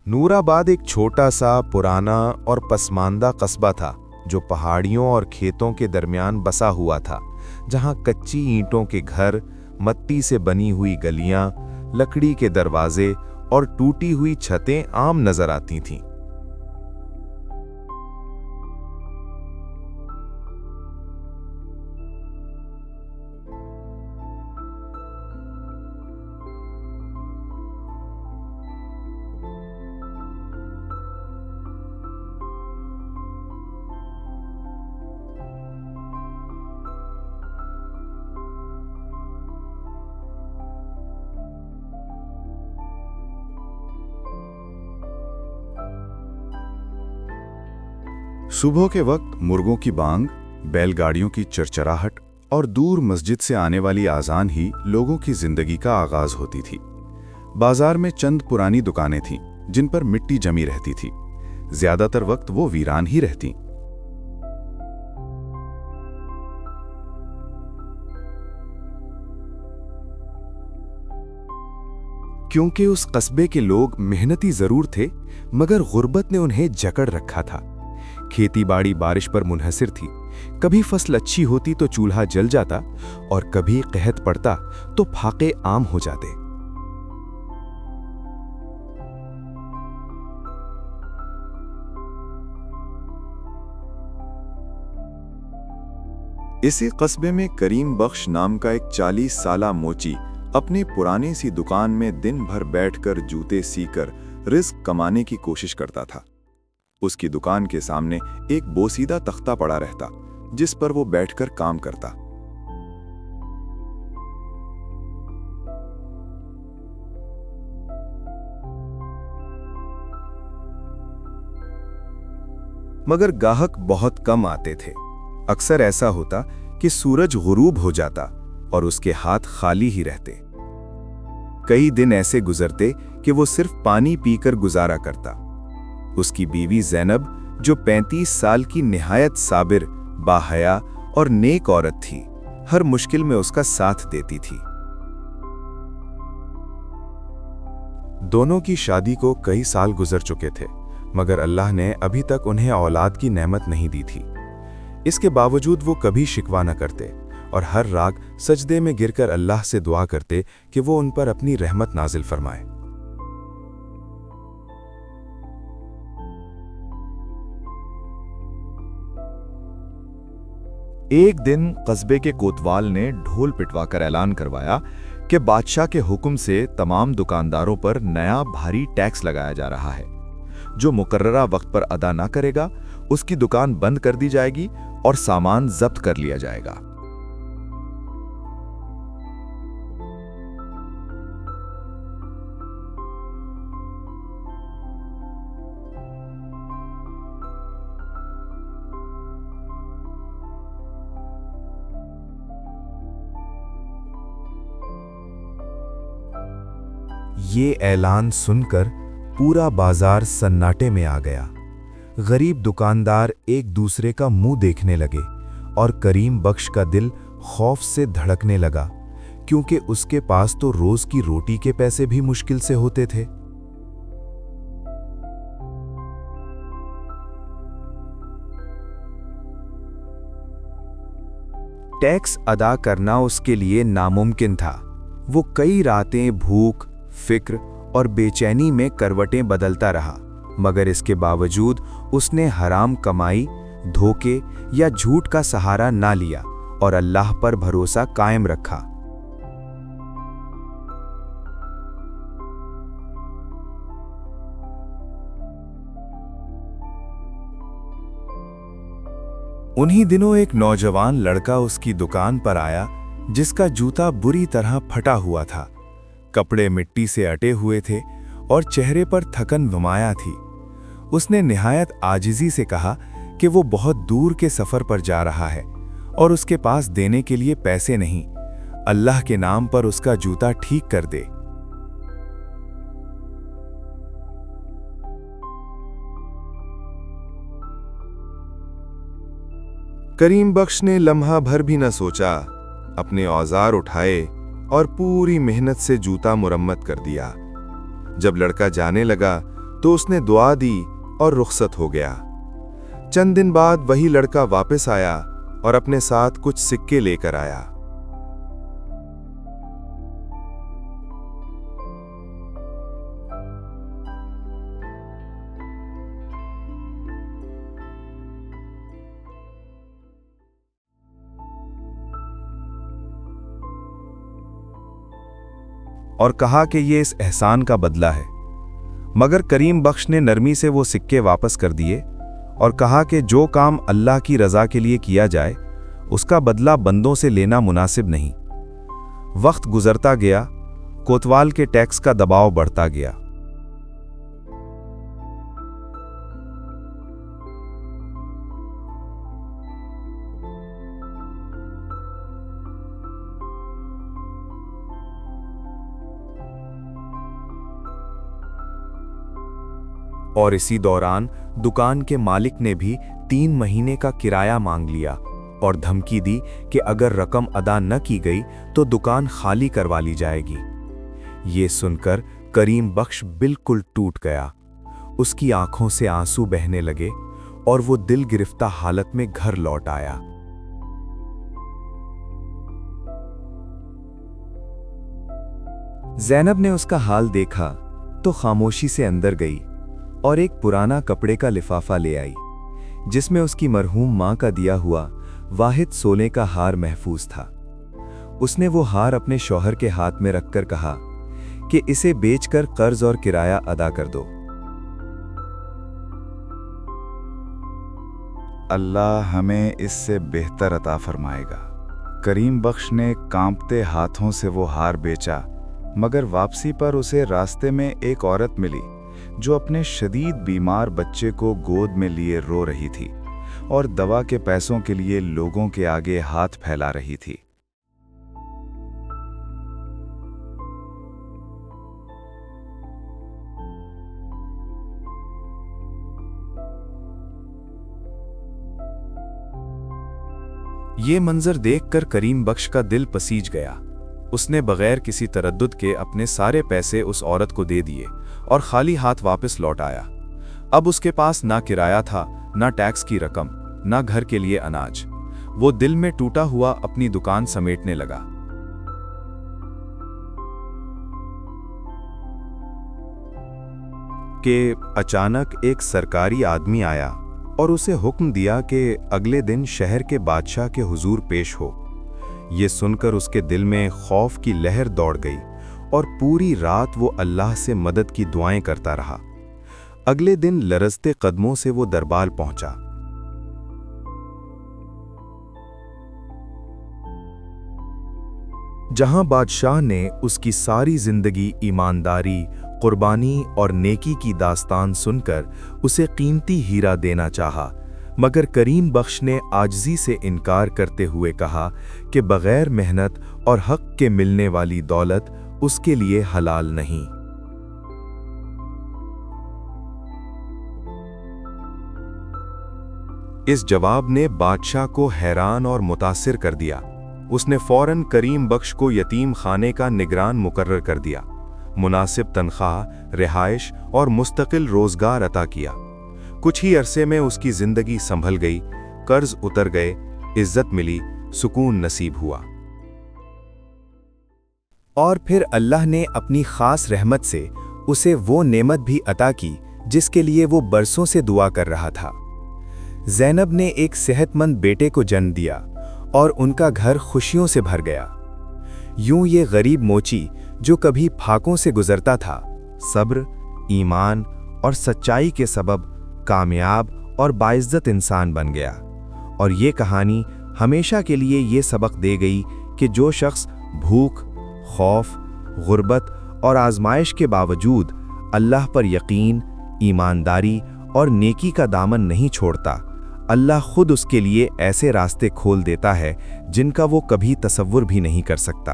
नूराबाद एक छोटा सा पुराना और पसमानदा कस्बा था जो पहाड़ियों और खेतों के दरमियान बसा हुआ था, जहां कच्ची ईंटों के घर, मट्टी से बनी हुई गलियां, लकड़ी के दरवाजे और टूटी हुई छतें आम नजर आती थीं। सुबह के वक्त मुर्गों की बांग, बैलगाड़ियों की चरचराहट और दूर मस्जिद से आने वाली आज़ान ही लोगों की जिंदगी का आगाज होती थी। बाजार में चंद पुरानी दुकानें थीं जिन पर मिट्टी जमी रहती थी। ज्यादातर वक्त वो वीरान ही रहती। क्योंकि उस कस्बे के लोग मेहनती जरूर थे, मगर गुर्बत ने उन्हें जकड़ रखा था। खेती-बाड़ी बारिश पर मुनहसिर थी। कभी फसल अच्छी होती तो चूल्हा जल जाता और कभी कहत पड़ता तो फाके आम हो जाते। इसी कस्बे में करीम बख्श नाम का एक 40 साला मोची अपनी पुरानी सी दुकान में दिन भर बैठकर जूते सीकर रिस्क कमाने की कोशिश करता था। उसकी दुकान के सामने एक बोसीदा तख्ता पड़ा रहता, जिस पर वो बैठकर काम करता। मगर गाहक बहुत कम आते थे। अक्सर ऐसा होता कि सूरज गुरूब हो जाता और उसके हाथ खाली ही रहते। कई दिन ऐसे गुजरते कि वो सिर्फ पानी पीकर गुजारा करता। उसकी बीवी ज़ैनब, जो 35 साल की निहायत साबिर, बाहया और नेक औरत थी, हर मुश्किल में उसका साथ देती थी। दोनों की शादी को कई साल गुजर चुके थे, मगर अल्लाह ने अभी तक उन्हें औलाद की नेमत नहीं दी थी। इसके बावजूद वो कभी शिकवा न करते और हर रात सजदे में गिरकर अल्लाह से दुआ करते कि वो उन पर अपनी रहमत नाजिल फरमाए। एक दिन कस्बे के कोतवाल ने ढोल पिटवाकर ऐलान करवाया कि बादशाह के हुक्म से तमाम दुकानदारों पर नया भारी टैक्स लगाया जा रहा है। जो मुकर्ररा वक्त पर अदा ना करेगा, उसकी दुकान बंद कर दी जाएगी और सामान जब्त कर लिया जाएगा। ये ऐलान सुनकर पूरा बाजार सन्नाटे में आ गया। गरीब दुकानदार एक दूसरे का मुंह देखने लगे और करीम बख्श का दिल खौफ से धड़कने लगा, क्योंकि उसके पास तो रोज की रोटी के पैसे भी मुश्किल से होते थे। टैक्स अदा करना उसके लिए नामुमकिन था। वो कई रातें भूख, फिक्र और बेचैनी में करवटें बदलता रहा, मगर इसके बावजूद उसने हराम कमाई, धोखे या झूठ का सहारा ना लिया और अल्लाह पर भरोसा कायम रखा। उन्हीं दिनों एक नौजवान लड़का उसकी दुकान पर आया, जिसका जूता बुरी तरह फटा हुआ था। कपड़े मिट्टी से अटे हुए थे और चेहरे पर थकन नुमाया थी। उसने निहायत आजिज़ी से कहा कि वो बहुत दूर के सफ़र पर जा रहा है और उसके पास देने के लिए पैसे नहीं। अल्लाह के नाम पर उसका जूता ठीक कर दे। करीम बख्श ने लम्हा भर भी न सोचा, अपने औजार उठाए और पूरी मेहनत से जूता मुरम्मत कर दिया। जब लड़का जाने लगा तो उसने दुआ दी और रुखसत हो गया। चंद दिन बाद वही लड़का वापस आया और अपने साथ कुछ सिक्के लेकर आया। और कहा कि ये इस एहसान का बदला है। मगर करीम बख्श ने नरमी से वो सिक्के वापस कर दिए और कहा कि जो काम अल्लाह की रज़ा के लिए किया जाए उसका बदला बंदों से लेना मुनासिब नहीं। वक्त गुजरता गया, कोतवाल के टैक्स का दबाव बढ़ता गया। और इसी दौरान दुकान के मालिक ने भी 3 महीने का किराया मांग लिया और धमकी दी कि अगर रकम अदा न की गई तो दुकान खाली करवा ली जाएगी। ये सुनकर करीम बख्श बिल्कुल टूट गया। उसकी आंखों से आंसू बहने लगे और वो दिल गिरफ्ता हालत में घर लौट आया। ज़ैनब ने उसका हाल देखा तो खामोशी से अंदर गई और एक पुराना कपड़े का लिफाफा ले आई जिसमें उसकी मरहूम मां का दिया हुआ वाहिद सोने का हार महफूज था। उसने वो हार अपने शौहर के हाथ में रखकर कहा कि इसे बेचकर कर्ज और किराया अदा कर दो। अल्लाह हमें इससे बेहतर अता फरमाएगा। करीम बख्श ने कांपते हाथों से वो हार बेचा, मगर वापसी पर उसे रास्ते में एक औरत मिली जो अपने शदीद बीमार बच्चे को गोद में लिए रो रही थी और दवा के पैसों के लिए लोगों के आगे हाथ फैला रही थी। ये मंजर देखकर करीम बख्श का दिल पसीज गया। उसने बगैर किसी तरद्दुद के अपने सारे पैसे उस औरत को दे दिए और खाली हाथ वापस लौट आया। अब उसके पास ना किराया था, ना टैक्स की रकम, ना घर के लिए अनाज। वो दिल में टूटा हुआ अपनी दुकान समेटने लगा। कि अचानक एक सरकारी आदमी आया और उसे हुक्म दिया कि अगले दिन शहर के बादशाह के हुजूर पेश हो। ये सुनकर उसके दिल में खौफ की लहर दौड़ गई और पूरी रात वो अल्लाह से मदद की दुआएं करता रहा। अगले दिन लरजते कदमों से वो दरबार पहुंचा। जहां बादशाह ने उसकी सारी जिंदगी ईमानदारी, कुर्बानी और नेकी की दास्तान सुनकर उसे कीमती हीरा देना चाहा, मगर करीम बख्श ने आजिज़ी से इनकार करते हुए कहा कि बगैर मेहनत और हक के मिलने वाली दौलत उसके लिए हलाल नहीं। इस जवाब ने बादशाह को हैरान और मुतासिर कर दिया। उसने फौरन करीम बख्श को यतीम खाने का निगरान मुकर्रर कर दिया, मुनासिब तनख्वाह, रिहाइश और मुस्तकिल रोजगार अता किया। कुछ ही अरसे में उसकी जिंदगी संभल गई, कर्ज उतर गए, इज्जत मिली, सुकून नसीब हुआ। और फिर अल्लाह ने अपनी खास रहमत से उसे वो नेमत भी अता की जिसके लिए वो बरसों से दुआ कर रहा था। ज़ैनब ने एक सेहतमंद बेटे को जन्म दिया और उनका घर खुशियों से भर गया। यूं ये गरीब मोची जो कभी फाकों से गुजरता था, सब्र, ईमान और सच्चाई के सबब कामयाब और बाइज्जत इंसान बन गया। और ये कहानी हमेशा के लिए ये सबक दे गई कि जो शख्स भूख, खौफ, गुर्बत और आजमाइश के बावजूद अल्लाह पर यकीन, ईमानदारी और नेकी का दामन नहीं छोड़ता, अल्लाह खुद उसके लिए ऐसे रास्ते खोल देता है जिनका वो कभी तसव्वुर भी नहीं कर सकता।